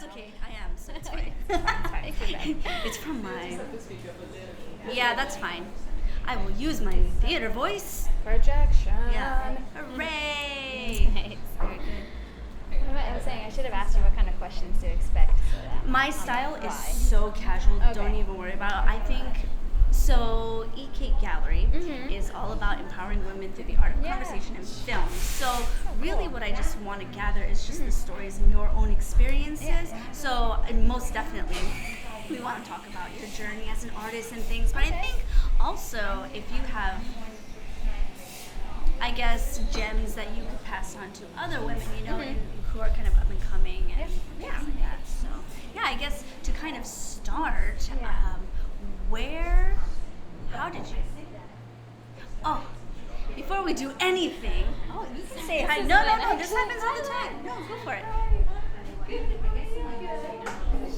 That's okay. I am, so it's fine. It's fine. It's from my... Yeah, that's fine. I will use my theater voice. Projection. Yeah. Hooray! Nice. Very good. I was saying I should have asked you what kind of questions to expect. So that My style is so casual. Okay. Don't even worry about it. I think... So, Eat Cake Gallery is all about empowering women through the art of conversation and film. So, really what I just want to gather is just the stories and your own experiences. So, and most definitely, we want to talk about your journey as an artist and things. But I think also, if you have, I guess, gems that you could pass on to other women, you know, and who are kind of up and coming and things like that. So, yeah, I guess to kind of start, how did you? Oh, before we do anything, you can say hi. No, this happens all the time. No, go for it.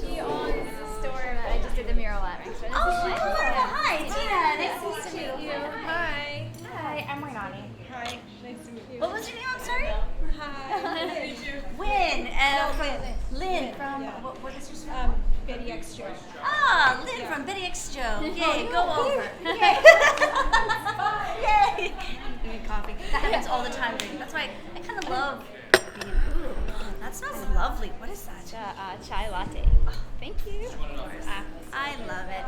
She owns the store that I just did the mural at. Right? So Hi, Tina. Nice to meet you. Hi. Hi, I'm Renani. Hi, nice to meet you. What was your name? I'm sorry. Hi. Win. Lynn from what is your store? Betty X Joe. Ah, Lynn from Betty X Joe. Yay, go over. Yay. Yay. You need coffee. That happens all the time. That's why I kind of love being ooh, that smells lovely. What is that? Chai latte. Thank you. I love it.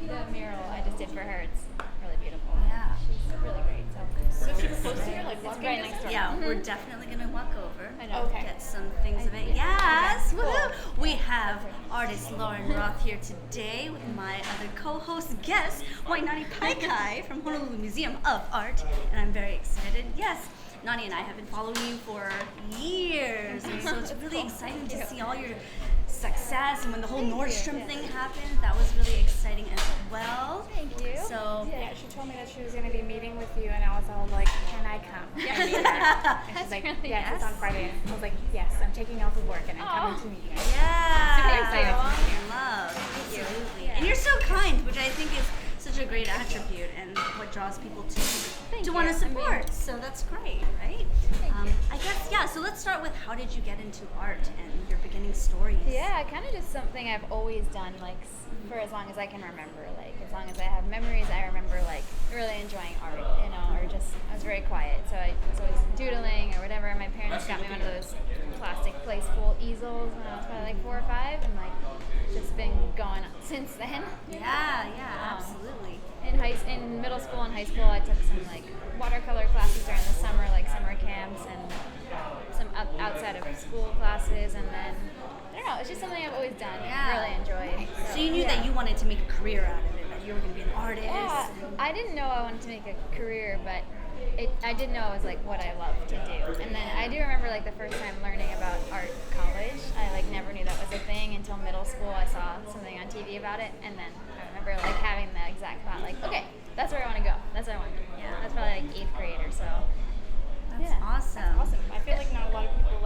Yeah, the mural I just did for her. It's really beautiful. Yeah. She's really great. So So super close to here, like it's walking right distance? next door. Yeah, we're definitely gonna walk over. I know. Okay. Get some things of it. Yes, woohoo! We have artist Lauren Roth here today with my other co-host guest, Wainani Paikai from Honolulu Museum of Art, and I'm very excited. Yes, Nani and I have been following you for years, and so it's really exciting to see all your success. And when the whole Nordstrom thing happened, that was really exciting as well. Thank you. So Yeah, she told me that she was going to be meeting with you, and I was all like, can I come? Yeah. And meet her. And she's like, really yes, it's nice. on Friday. And I was like, yes, I'm taking off of work, and I'm coming to meet you guys. yeah, Super excited to meet you. love, absolutely. And you're so kind, which I think is such a great attribute and what draws people to want to support. So that's great, right? I guess, yeah, so let's start with how did you get into art and your beginning stories? Yeah, kind of just something I've always done, like for as long as I can remember. Like as long as I have memories, I remember like really enjoying art, you know, or just I was very quiet, so I was always doodling or whatever. My parents got me one of those plastic play school easels when I was probably like 4 or 5, and like just been going since then. Yeah, absolutely. In middle school and high school, I took some like watercolor classes during the summer, like summer camps, and some outside of school classes, and then I don't know, it's just something I've always done and really enjoyed. So you knew that you wanted to make a career out of it, that you were going to be an artist. Yeah, I didn't know I wanted to make a career, but I did know it was like what I loved to do. And then I do remember like the first time learning about art college. I like never knew that was a thing until middle school. I saw something on TV about it, and then I remember like having the exact thought, like, okay, that's where I want to go. That's what I want to do. Yeah, that's probably like 8th grade or so. That's awesome. Awesome. I feel like not a lot of people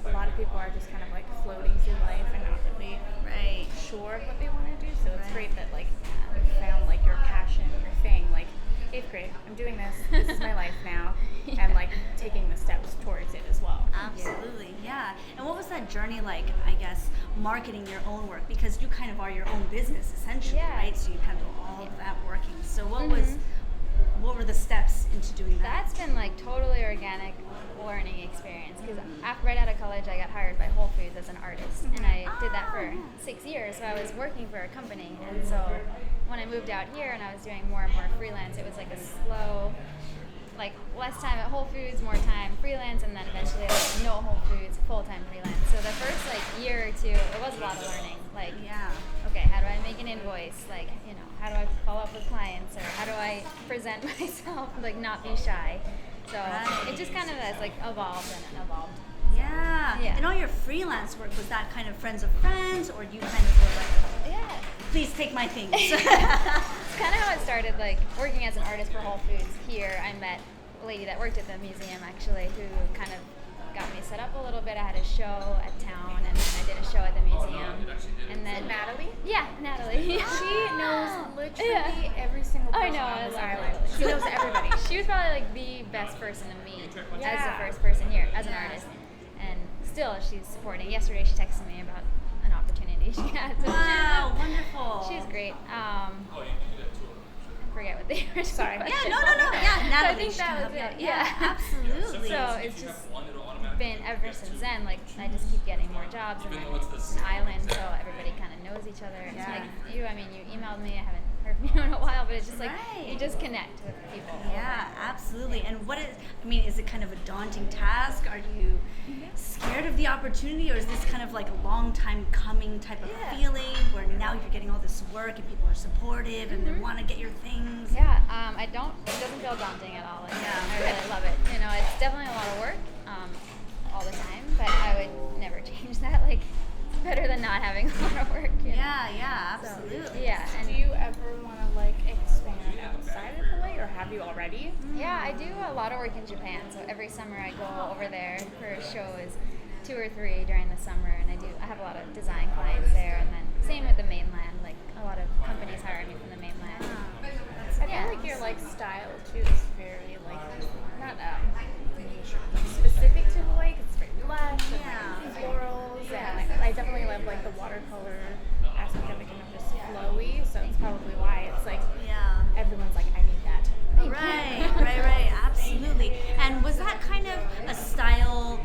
a lot of people are just kind of like floating through life and not really sure of what they want to do. So it's great that like you found like your passion, your thing. Like 8th grade, I'm doing this. This is my life now, and like taking the steps towards it as well. Absolutely, yeah. And what was that journey like, I guess, marketing your own work? Because you kind of are your own business, essentially, right? So you handle all of that working. So what were the steps into doing that? That's been like totally organic learning experience, because right out of college I got hired by Whole Foods as an artist, and I did that for 6 years. So I was working for a company, and so when I moved out here and I was doing more and more freelance, it was like a slow, like less time at Whole Foods, more time freelance, and then eventually like no Whole Foods, full-time freelance. So the first like year or two, it was a lot of learning. Like, okay, how do I make an invoice? Like, you know, how do I follow up with clients, or how do I present myself, like not be shy? So it just kind of has like evolved and evolved. Yeah. And all your freelance work, was that kind of friends of friends, or you kind of were like, please take my things? It's kind of how it started, like working as an artist for Whole Foods here. I met a lady that worked at the museum actually, who kind of got me set up a little bit. I had a show at town, and then I did a show at the museum. And then Natalie? Yeah, Natalie. She knows literally every single person on this island. She knows everybody. She was probably like the best person to meet as the first person here as an artist. And still she's supporting. Yesterday she texted me about an opportunity she had. So Wow, wonderful. she's great. I forget what they were. Sorry. Yeah, no. Yeah, So I Natalie. think she that can was help it. you out. Yeah, absolutely. So it's just been ever since then. Like I just keep getting more jobs, and then it's an island, so everybody kind of knows each other. It's Yeah. like you. I mean, you emailed me. I haven't heard from you in a while, but it's just like Right. you just connect with people. Yeah, absolutely. And is it kind of a daunting task? Are you scared of the opportunity, or is this kind of like a long time coming type of Yeah. feeling where now you're getting all this work and people are supportive and they want to get your things? Yeah, it doesn't feel daunting at all. Like, Yeah. I really love it. You know, it's definitely a lot of work, all the time, but I would never change that. Like, it's better than not having a lot of work. You know? Yeah, So, absolutely. yeah, and Do you ever want to like expand outside of Hawaii, or have you already? yeah, I do a lot of work in Japan. So every summer I go over there for shows, 2 or 3 during the summer, and I have a lot of design clients there. And then same with the mainland. Like a lot of companies hire me from the mainland. I feel like your like style too is very like not specific to Hawaii. 'Cause it's very lush and like florals, and I definitely love like the watercolor aspect of it, kind of just flowy. So it's probably why it's like Yeah. everyone's like, I need that. Right, absolutely. And was that kind of a style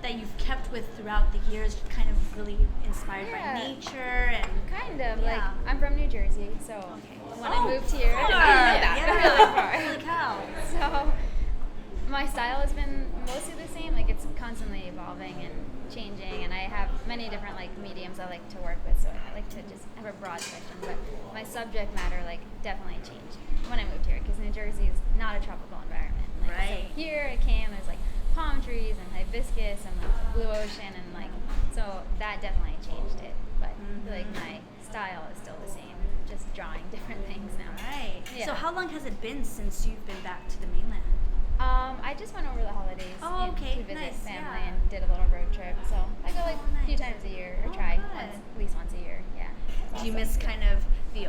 that you've kept with throughout the years, kind of really inspired Yeah. by nature and Kind of. Yeah. Like I'm from New Jersey, so when I moved here, far. really far. Holy cow. So my style has been mostly the same. Like it's constantly evolving and changing, and I have many different like mediums I like to work with. So I like to just have a broad spectrum. But my subject matter like definitely changed when I moved here, because New Jersey is not a tropical environment. Like, Right. So here I came. There's like palm trees and hibiscus and like blue ocean, and like so that definitely changed it. But I feel like my style is still the same, just drawing different things now. Right. Yeah. So how long has it been since you've been back to the mainland? I just went over the holidays Oh, okay, to visit nice, family yeah. and did a little road trip. So I go like a few nice. times a year, or Oh, try good. at least once a year. Yeah. Do you miss kind of the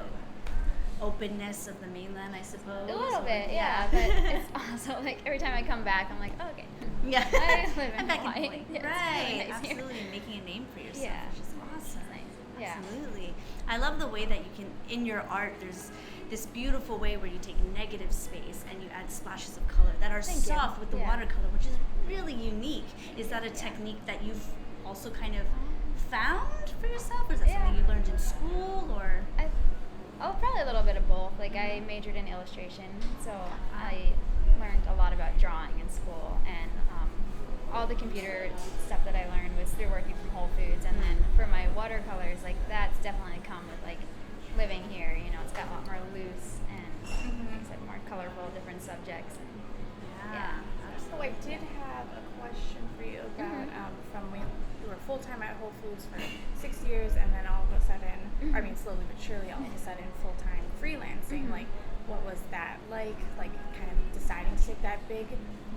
openness of the mainland, I suppose? A little Or- bit, yeah. But it's also like every time I come back, I'm like, oh, okay. Yeah. I live in I'm back in Hawaii. Hawaii. Yeah, it's Right. really nice here. Absolutely. Making a name for yourself, Yeah. which is awesome. Nice. Yeah. Absolutely. I love the way that you can, in your art, there's this beautiful way where you take negative space and you add splashes of color that are Thank you. soft with the Yeah. watercolor, which is really unique. Is that a technique that you've also kind of found for yourself, or is that Yeah. something you learned in school, or? Probably a little bit of both. Like I majored in illustration, so I learned a lot about drawing in school, and all the computer stuff that I learned was through working from Whole Foods. And then for my watercolors, like that's definitely come with like living here. You know, it's got a lot more loose and like I said, more colorful, different subjects. And yeah. So I did have a question for you about from when you were full time at Whole Foods for 6 years, and then all of a sudden, I mean slowly but surely, all of a sudden full time freelancing. Like, what was that like? Like, kind of deciding to take that big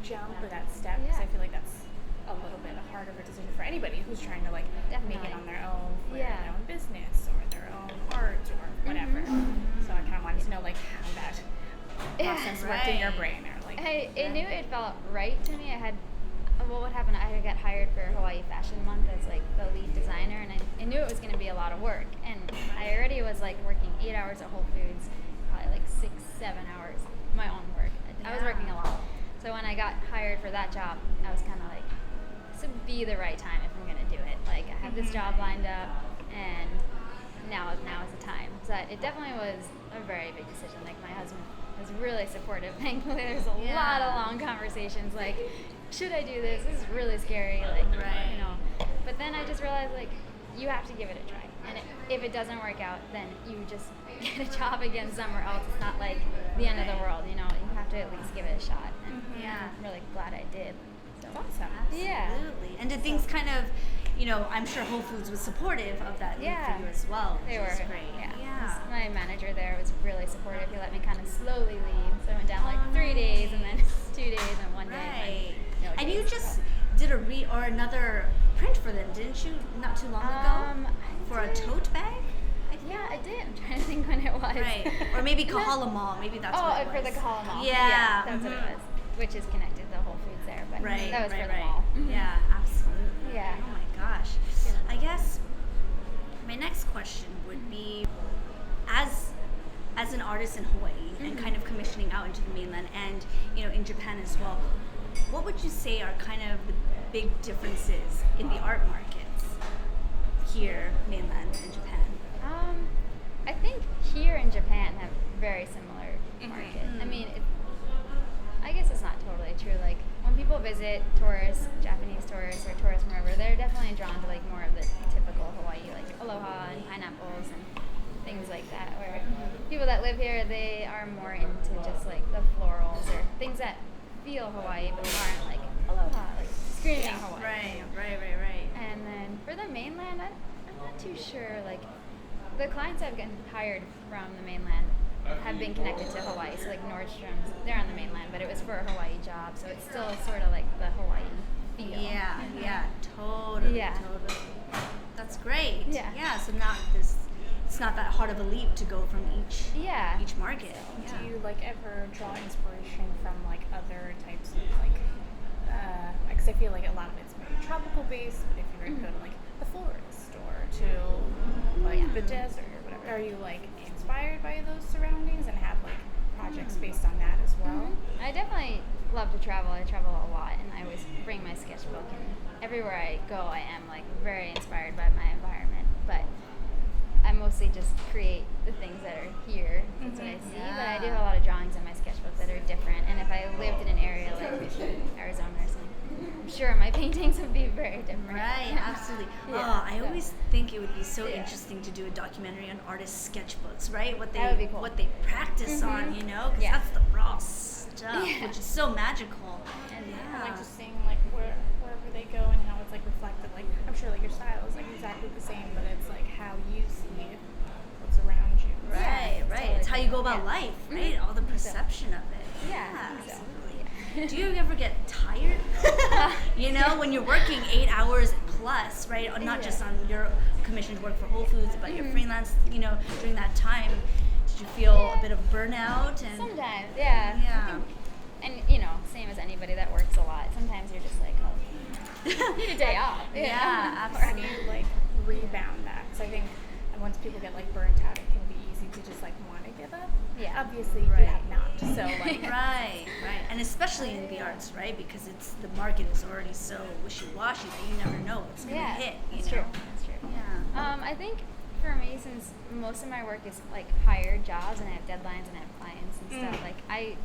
jump or that step? Because I feel like that's a little bit harder of a decision for anybody who's trying to like make it Definitely. on their own for Yeah. their own business or their own art or whatever. So I kind of wanted to know like how that process worked in your Right. brain, or like. I knew it felt right to me. I had, well, what happened? I got hired for Hawaii Fashion Month as like the lead designer, and I knew it was going to be a lot of work. And I already was like working 8 hours at Whole Foods, probably like 6-7 hours my own work. I was working a lot. So when I got hired for that job, I was kind of like, this would be the right time if I'm going to do it. Like I have this job lined up, and now is the time. So it definitely was a very big decision. Like my husband was really supportive. Thankfully, there's a lot of long conversations. Like, should I do this? This is really scary. Like, you know. But then I just realized like, you have to give it a try. And if it doesn't work out, then you just get a job again somewhere else. It's not like the end of the world. You know, you have to at least give it a shot. And I'm really glad I did. So. Awesome. Yeah. Absolutely. And did things kind of, you know, I'm sure Whole Foods was supportive of that leap Yeah. for you as well. They which were. is great. Yeah. Yeah. My manager there was really supportive. He let me kind of slowly leave. So I went down like 3 days, and then 2 days, and 1 day. Right. And, then, And you just did another print for them, didn't you? Not too long ago. For a tote bag. Yeah, I did. I'm trying to think when it was. Right. Or maybe Kahala Mall. Maybe that's what it was. for the Kahala Mall. Yeah. That's what it was. Which is connected to Whole Foods there, but Right. that was right, for the right. mall. Yeah, absolutely. Yeah. Oh my gosh. I guess my next question would be, as an artist in Hawaii and kind of commissioning out into the mainland and in Japan as well, what would you say are kind of the big differences in the art markets here, mainland, and Japan? I think here in Japan have very similar market. I mean, I guess it's not totally true. Like when people visit, tourists, Japanese tourists or tourists from wherever, they're definitely drawn to like more of the typical Hawaii, like aloha and pineapples and things like that. Where people that live here, they are more into just like the florals or things that feel Hawaii but aren't like aloha, like screaming Hawaii. Right. And then for the mainland, I'm not too sure. Like the clients I've gotten hired from the mainland have been connected to Hawaii. So like Nordstrom's, they're on the mainland, but it was for a Hawaii job, so it's still sort of like the Hawaii feel. Yeah, totally. Yeah. Totally. That's great. Yeah. So it's not that hard of a leap to go from each market. Do you like ever draw inspiration from like other types of like, because I feel like a lot of it's very tropical based, but if you were to go to like the florist or to like the desert or whatever, are you like inspired by those surroundings and have like projects based on that as well? I definitely love to travel. I travel a lot, and I always bring my sketchbook, and everywhere I go I am like very inspired by my environment, but I mostly just create the things that are here. That's what I see. But I do have a lot of drawings in my sketchbook that are different. And if I lived in an area like Arizona or something, I'm sure my paintings would be very different. Right, absolutely. I always think it would be so interesting to do a documentary on artists' sketchbooks, right? That would be cool. What they practice on, because that's the raw stuff, which is so magical. And like just seeing like wherever they go and how it's like reflected. Like I'm sure like your style is like exactly the same, but it's like how you see what's around you. Right. Totally It's how you go about life, right? All the perception of it. Yeah, I think so. Absolutely. Do you ever get tired? When you're working 8 hours plus, right? Not just on your commissioned work for Whole Foods, but your freelance, during that time, did you feel a bit of burnout? And Sometimes, Yeah. And same as anybody that works a lot. Sometimes you're just like, oh, need a day off. Yeah, Or how do you like rebound that? Because I think once people get like burnt out, it can be easy to just like want to give up. Yeah. Obviously, you have not. So like. Right. And especially in the arts, right? Because the market is already so wishy-washy that you never know what's going to hit. That's true. Yeah. I think for me, since most of my work is like hired jobs and I have deadlines and I have clients and stuff, like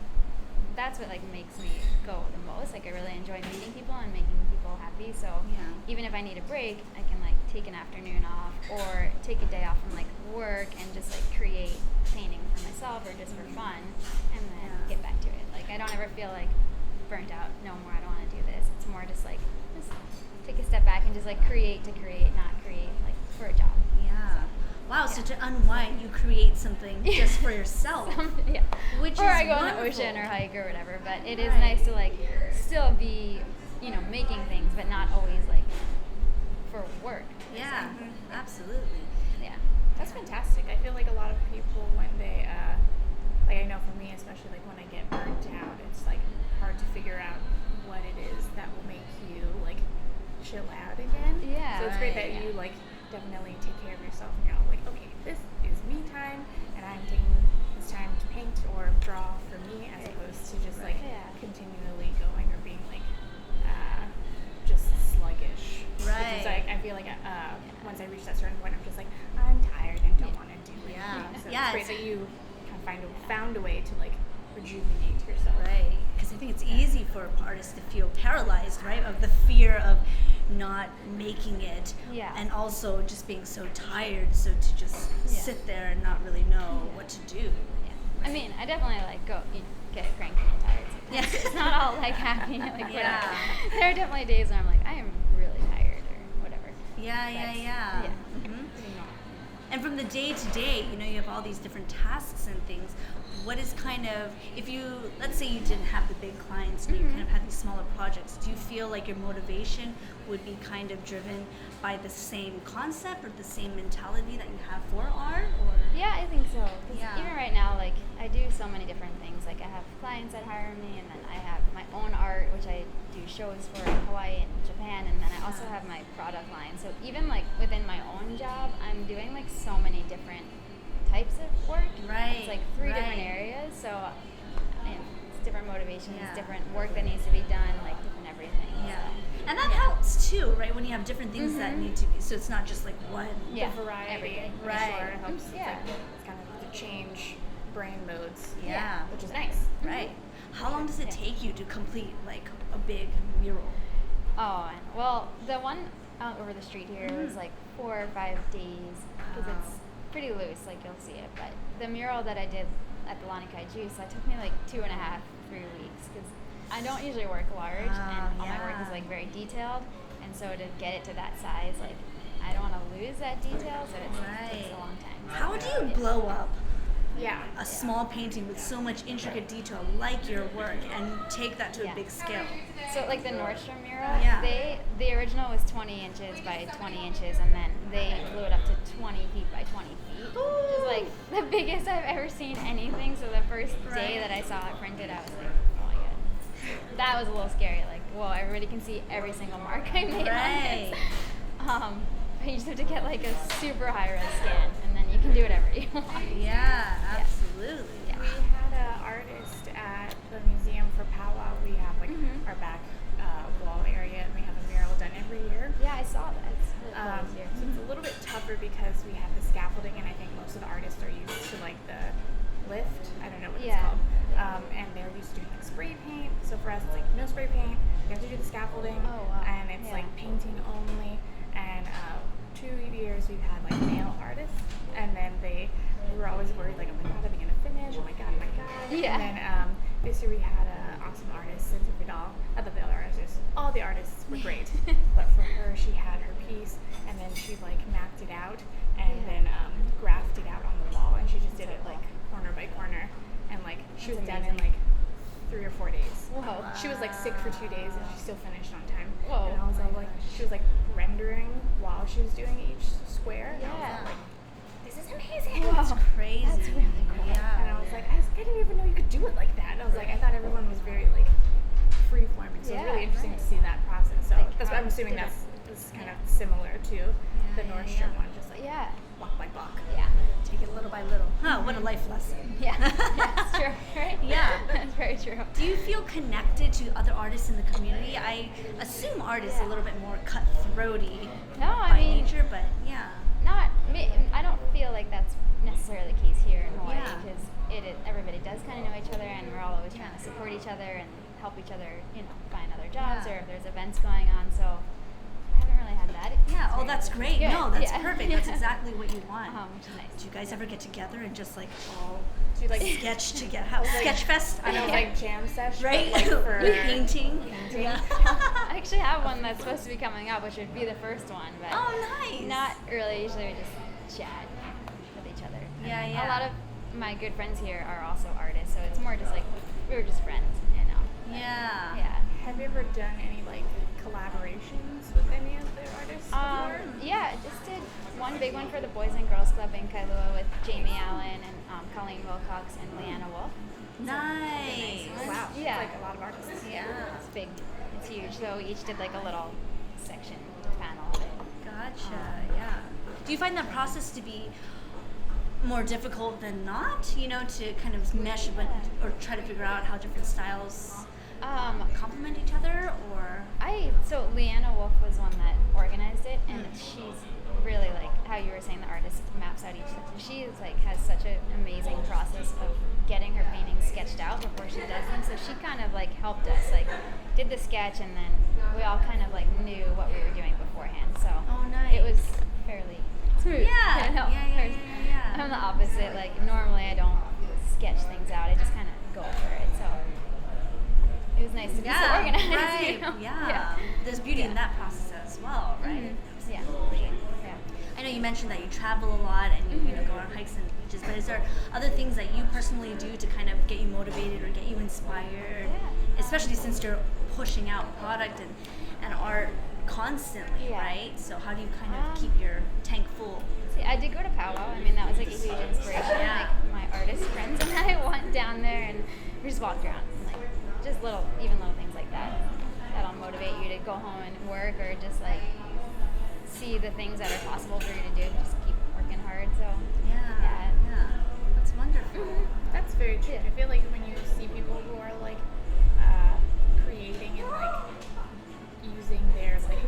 that's what like makes me go the most. Like I really enjoy meeting people and making people happy. So even if I need a break, I can like take an afternoon off or take a day off from like work and just like create painting for myself or just for fun, and then get back to it. Like I don't ever feel like burnt out. No more. I don't want to do this. It's more just like just take a step back and just like create to create, not create like for a job. Yeah. Wow, so to unwind, you create something just for yourself. Which or is I go wonderful. on the ocean or hike or whatever. But it is nice to like still be, making things, but not always like for work. Yeah, absolutely. Yeah. That's fantastic. I feel like a lot of people when they, like I know for me especially, like when I get burnt out, it's like hard to figure out what it is that will make you like chill out again. Yeah. So it's great that you like definitely take care of yourself and you're all like, okay, this is me time and I'm taking this time to paint or draw for me as opposed to just like continually going or being like just sluggish. Right. Which is like, I feel like once I reach that certain point, I'm just like, I'm tired and don't want to do it. Yeah. So Yeah, it's great that you kind of found a way to like rejuvenate yourself. Right. Because I think it's easy for artists to feel paralyzed, right? Of the fear of not making it. Yeah. And also just being so tired, so to just sit there and not really know what to do. Yeah. I mean, I definitely like get cranky and tired sometimes. It's not all like happy, like whatever. There are definitely days when I'm like, I am really tired or whatever. Yeah. Mm-hmm. And from the day to day, you have all these different tasks and things. what is kind of, if you, let's say you didn't have the big clients and you kind of had these smaller projects, do you feel like your motivation would be kind of driven by the same concept or the same mentality that you have for art? Or Yeah, I think so. 'Cause Yeah. even right now, like, I do so many different things. Like, I have clients that hire me, and then I have my own art, which I do shows for in Hawaii and Japan, and then I also have my product line. So even, like, within my own job, I'm doing, like, so many different types of work. Right, It's, like, three different right. areas, so and it's different motivations, Yeah. different work that needs to be done, like, different everything. Yeah. So. And that helps too, right? When you have different things that need to be, so it's not just like one. Yeah, The variety, everything. for Right. sure, helps. Yeah. It's kind of to change brain modes. Yeah. Which is nice. Right. How long does it Yeah. take you to complete like a big mural? Oh, well, the one out over the street here was like 4 or 5 days because Wow. it's pretty loose, like you'll see it. But the mural that I did at the Lanikai Juice, that took me like 2.5, 3 weeks because I don't usually work large and all my work is yeah. like very detailed. And so to get it to that size, like I don't want to lose that detail, so it takes a long time. How do you blow up Yeah. a small painting with so much intricate detail like your work and take that to a Yeah. big scale? So like the Nordstrom mural, Yeah. the original was 20 inches by 20 inches, and then they blew it up to 20 feet by 20 feet, which is like the biggest I've ever seen anything. So the first day that I saw it printed, I was like, oh my god, that was a little scary. Like, whoa, everybody can see every single mark I made Right. on this. You just have to get like a super high res scan, and then you can do whatever you want. Yeah, absolutely. Yeah. We had an artist at the museum for powwow. We have like our back wall area, and we have a mural done every year. Yeah, I saw that. It's really cool this year. So it's a little bit tougher because we have the scaffolding, and I think most of the artists are used to like the lift. I don't know what Yeah. it's called. And they're used to doing like spray paint. So for us, it's like no spray paint. We have to do the scaffolding, Oh, wow. and it's Yeah. like painting only. And 2 years we've had like male artists, and then we were always worried like, oh my god, are they gonna finish? Oh my god, oh my god. Yeah. And then this year we had an awesome artist, Cynthia Vidal, at the other artists. All the artists were great, but for her, she had her piece, and then she like mapped it out, and then graphed it out on the wall, and she just did it like corner by corner, and like she was That's done in amazing. like 3 or 4 days. Whoa. She was like sick for 2 days, and she still finished on time. Whoa. And I was all like, she was like rendering while she was doing each square. And I was Yeah. all like, this is amazing. That's crazy. That's really cool. Yeah. And I was like, I didn't even know you could do it like that. And I was like, I thought everyone was very like free forming. So it was Yeah, really interesting right. to see that process. So Like, that's what I'm assuming did it- that's kind of similar to the yeah, Nordstrom yeah. one, just like Yeah. block by block. Yeah. Take it little by little. Huh, what a life lesson. Yeah. That's true, right? Yeah. That's very true. Do you feel connected to other artists in the community? I assume art is a little bit more cutthroaty No, I by mean, nature, but yeah. I don't feel like that's necessarily the case here in Hawaii Yeah. because everybody does kind of know each other, and we're all always trying to support each other and help each other, find other jobs Yeah. or if there's events going on. So I haven't really had that. Yeah, oh, that's great. Good, No, that's yeah. perfect. That's exactly what you want. Which is nice. Do you guys ever get together and just like all Do you like sketch together? Sketch fest? I know, like jam sesh, Right? but like for Painting. Yeah. I actually have one that's supposed to be coming up, which would be the first one, but Oh, nice. not really. Usually we just chat with each other. Yeah, And yeah. A lot of my good friends here are also artists, so it's more just like we were just friends, Yeah. Yeah. Have you ever done any like collaborations with any of the artists before? Yeah, just did one big one for the Boys and Girls Club in Kailua with Jamie Allen and Colleen Wilcox and Leanna Wolf. Nice. Wow. Yeah. It's like a lot of artists. Yeah. It's big. It's huge. So we each did like a little section panel of it. Gotcha. Yeah. Do you find that process to be more difficult than not? To kind of mesh or try to figure out how different styles complement each other, or So Leanna Wolf was one that organized it, and she's really like how you were saying the artist maps out each section. She is like has such an amazing process of getting her paintings sketched out before she does them. So she kind of like helped us, like did the sketch, and then we all kind of like knew what we were doing beforehand. So nice. it was fairly smooth. Yeah. Whereas Yeah. I'm the opposite. Like normally I don't sketch things out. I just kind of go for it. So it was nice to be so organized. Right. you know? Yeah. There's beauty in that process as well, right? Yeah. Absolutely. Yeah. I know know, you mentioned that you travel a lot and you know, go on hikes and beaches, but is there other things that you personally do to kind of get you motivated or get you inspired? Especially since you're pushing out product and art constantly, right? So how do you kind of keep your tank full? See, I did go to powwow. I mean, that was like a huge inspiration. Like my artist friends and I went down there and we just walked around. And, like just little things like that. That'll motivate you to go home and work or just like see the things that are possible for you to do. Just keep working hard. So yeah. That's wonderful. That's very true. I feel like when you see people who are like creating and like using their like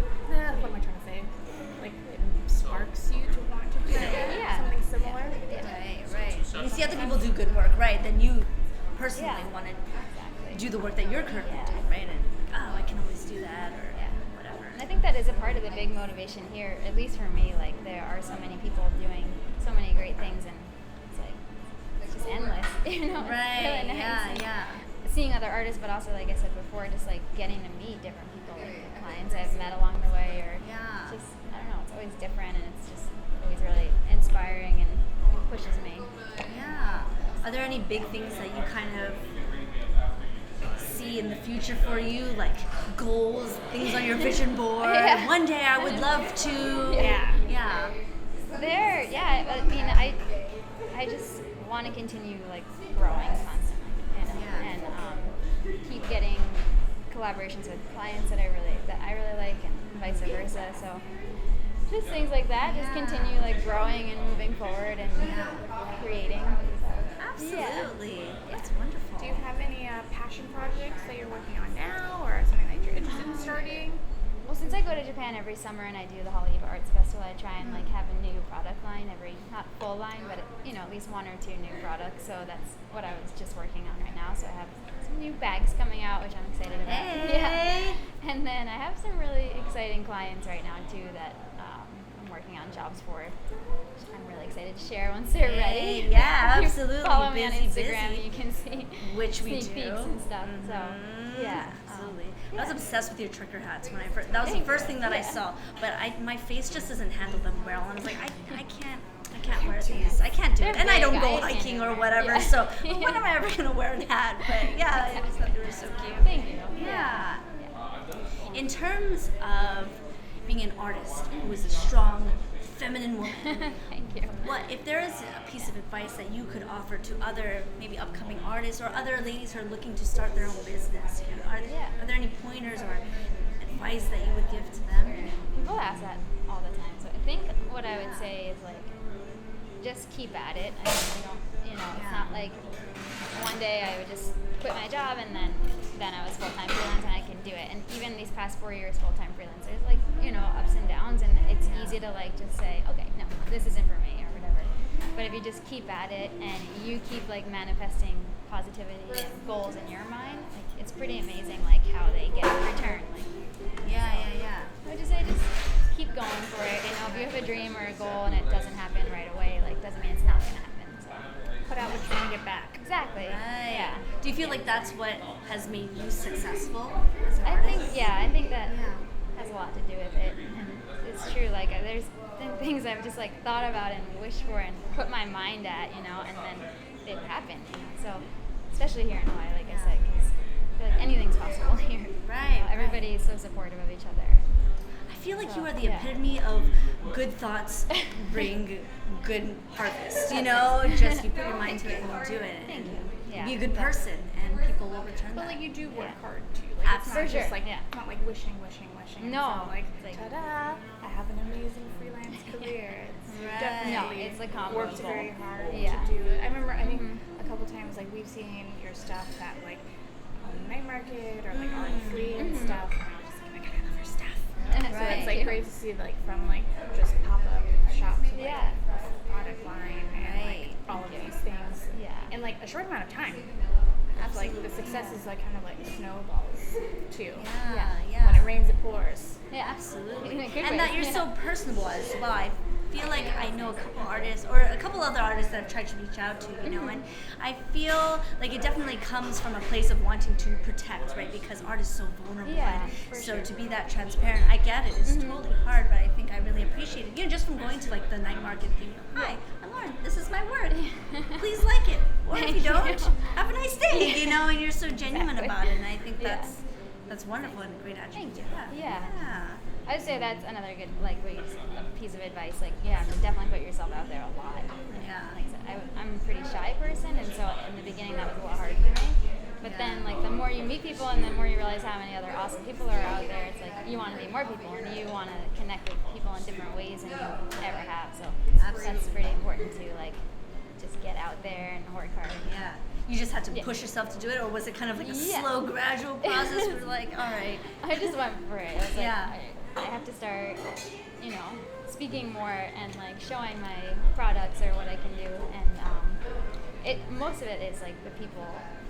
what am I trying to say? Like it sparks you to want to do something similar. Right. You see other people do good work, right? Then you personally want to do the work that you're currently doing, right? And I can always do that or whatever. And I think that is a part of the big motivation here, at least for me. Like there are so many people doing so many great things, and it's just endless, you know? Right. It's really nice. Seeing other artists, but also, like I said before, just like getting to meet different people, like clients I've met along the way, or just, I don't know, it's always different, and it's just always really inspiring and pushes me. Yeah. Are there any big things that you kind of see in the future for you, like goals, things on your vision board? One day I would love to. I mean, I just want to continue like growing constantly, and keep getting collaborations with clients that I really like, and vice versa. So just things like that, just continue like growing and moving forward and creating. Absolutely. That's wonderful. Do you have any passion projects that you're working on now, or something that you're interested in starting? Well, since I go to Japan every summer and I do the Haleiwa Arts Festival, I try and like have a new product line not full line, but at least one or two new products. So that's what I was just working on right now. So I have some new bags coming out, which I'm excited about. Hey. And then I have some really exciting clients right now too that I'm working on jobs for. Which I'm really excited to share once they're ready. Yeah, absolutely. Follow me on Instagram, and you can see which we sneak do peeks and stuff. So absolutely. I was obsessed with your trucker hats when I first. That was the first thing that I saw. But my face just doesn't handle them well, and I was like, I can't wear these. I can't do it, and I don't go hiking or whatever. So when am I ever gonna wear a hat? But I just thought they were so cute. Thank you. Yeah. In terms of being an artist who is a strong, feminine woman. Thank you. What if there is a piece of advice that you could offer to other maybe upcoming artists or other ladies who are looking to start their own business? Are there any pointers or advice that you would give to them? People ask that all the time. So I think what I would say is like, just keep at it. I mean, it's not like one day I would just quit my job and then I was full-time freelance and I can do it. And even these past 4 years full-time freelance, there's like, ups and downs, and it's easy to like just say, okay, no, this isn't for me or whatever. But if you just keep at it and you keep like manifesting positivity and goals in your mind, like it's pretty amazing like how they get a return. Like I would just say just keep going for it. If you have a dream or a goal and it doesn't happen right away, like doesn't mean it's not gonna happen. So put out what you're trying to get back. Exactly. Right. Yeah. Do you feel like that's what has made you successful as an artist? I think that has a lot to do with it. And it's true, like there's things I've just like thought about and wished for and put my mind at, and then it happened. So especially here in Hawaii, like I said, because I feel like anything's possible here. Right. Everybody is so supportive of each other. I feel like you are the epitome of good thoughts bring good harvest. Just you put your mind to it and you do it. Thank you. Yeah. Be a good person, and people will return But that. like you do work hard too. Like it's not just like it's not like wishing. No. It's like ta-da! I have an amazing freelance career. It's definitely it's accomplishable. worked very hard Yeah. to do it. I remember I think a couple times like we've seen your stuff at like on the night market or like on Flea and stuff. And I was just like, oh my god, I love your stuff. So it's like great to see like from like just pop up shop to like a product line and like all of these things in like a short amount of time. Like the success is like kind of like snowballs too. Yeah. When it rains, it pours. Yeah, Absolutely. In a good And way. that you're so personable as well. I feel like I know a couple artists or a couple other artists that I've tried to reach out to, you know, and I feel like it definitely comes from a place of wanting to protect, right? Because art is so vulnerable. Yeah, And for so sure. to be that transparent, I get it. It's totally hard, but I think I really appreciate it. You know, just from going to like the night market thing. Hi, I'm Lauren. This is my work. Please like it. Or if you don't, have a nice day. You know, and you're so genuine Exactly. about it. And I think Yeah. that's wonderful and a great attribute. Thank you. Yeah. Yeah. I'd say that's another good piece of advice. Like, yeah, definitely put yourself out there a lot. Yeah. Like I said, I'm a pretty shy person, and so in the beginning that was a lot hard for me. But then, like, the more you meet people and the more you realize how many other awesome people are out there, it's like you want to meet more people and you want to connect with people in different ways than you ever have. So that's pretty important to, like, just get out there and work hard. Yeah. You just had to push yourself to do it, or was it kind of like a slow, gradual process where like, all right. I just went for it. I was like, Yeah. I have to start, you know, speaking more and like showing my products or what I can do. And most of it is like the people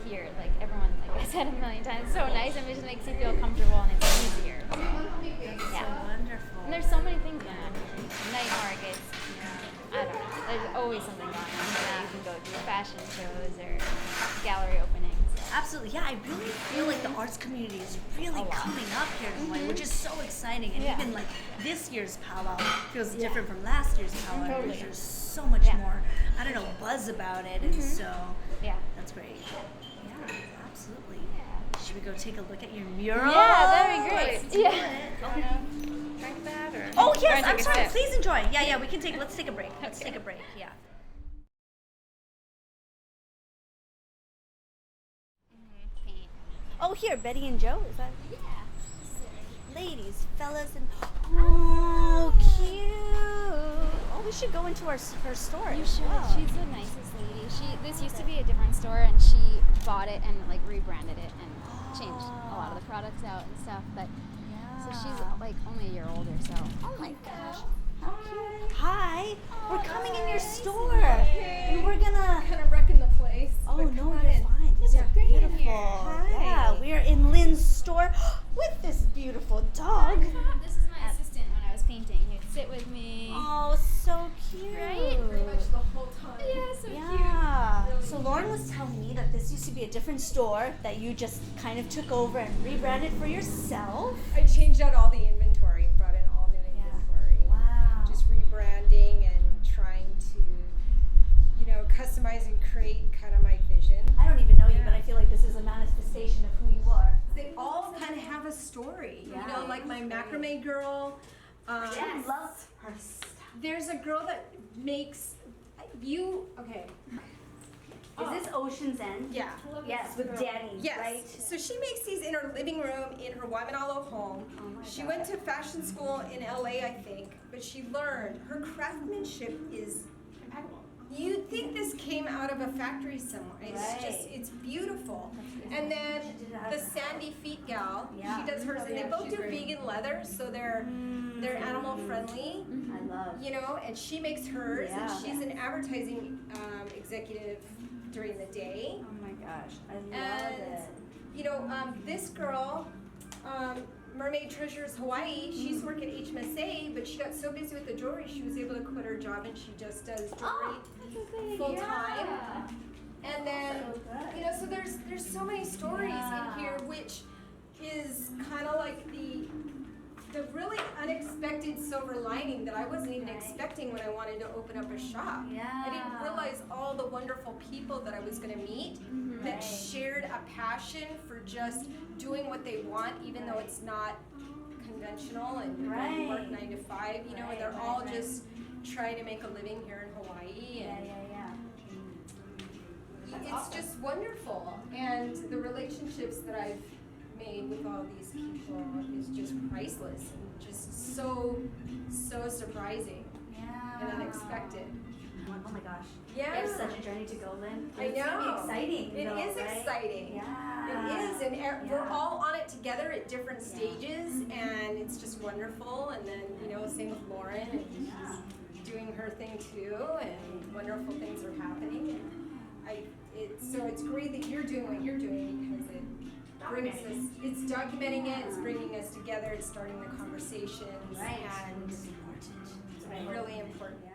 here, like everyone, like I said a million times, it's so nice and it just makes you feel comfortable and it's easier. So, So wonderful. And there's so many things going on. Night markets, you know, I don't know. There's always something going on. You can go to fashion shows or gallery openings. Absolutely, yeah. I really feel like the arts community is really coming up here in Hawaii, which is so exciting. And even like this year's powwow feels different from last year's powwow. Totally. There's so much more, I don't know, buzz about it, and so that's great. Yeah, absolutely. Yeah. Should we go take a look at your mural? Yeah, that'd be great. Let's do it. Drink that or? Oh yes, Or I'm take a sorry. sip. Please enjoy. Yeah, we can take. Let's take a break. Let's take a break. Yeah. Paint. Oh, here, Betty and Joe. Is that? Yeah. Ladies, fellas, and oh, cute. Oh, we should go into her store. You as should. well. She's the nicest lady. This used to be a different store, and she bought it and like rebranded it and changed a lot of the products out and stuff. But so she's like only a year older. So Oh my gosh. How cute. Hi. We're coming in your store, and we're gonna. Kind of wrecking the place. Oh but no, come on you're in. fine. These are great in beautiful. here. Hi. Yeah, we are in Lynn's store with this beautiful dog. this is my assistant when I was painting. He'd sit with me. Oh, so cute. Right? Pretty much the whole time. Yeah, so Yeah. So Lauren was telling me that this used to be a different store that you just kind of took over and rebranded for yourself. I changed out all the inventory and brought in all new inventory. Wow. Just rebranding and trying to, customize and create kind of my vision. I don't even know you, but I feel like this is a manifestation of who you are. They all kind of have a story. Yeah. Like my macrame girl. I love her stuff. There's a girl that makes okay. Is this Ocean's End? Yeah. Yes, with Danny, Yes. right? So she makes these in her living room in her Waimanalo home. She went to fashion school in LA, I think, but she learned her craftsmanship is impeccable. You'd think this came out of a factory somewhere. It's beautiful. And then the Sandy Feet gal, she does hers, and they both do vegan leather, so they're animal friendly. I love. And she makes hers, and she's an advertising executive during the day. Oh my gosh, I love it. This girl, Mermaid Treasures Hawaii, she used to work at HMSA, but she got so busy with the jewelry, she was able to quit her job, and she just does jewelry full time. And then, so there's so many stories in here, which is kind of like the really unexpected silver lining that I wasn't even expecting when I wanted to open up a shop. I didn't realize all the wonderful people that I was going to meet that shared a passion for just doing what they want, even though it's not conventional and you work 9 to 5, and they're all just trying to make a living here in Hawaii. And it's just wonderful. And the relationships that I've made with all these people is just priceless and just so surprising and unexpected. Oh my gosh. Yeah. It's such a journey to go, Lynn. I It's know. gonna be exciting. It is right? exciting. Yeah. It is, and we're all on it together at different stages, and it's just wonderful. And then, same with Lauren, and she's doing her thing too, and wonderful things are happening. And so it's great that you're doing what you're doing, because brings us, it's documenting it, it's bringing us together, it's starting the conversations, Right. and It's important. it's really important. Yeah.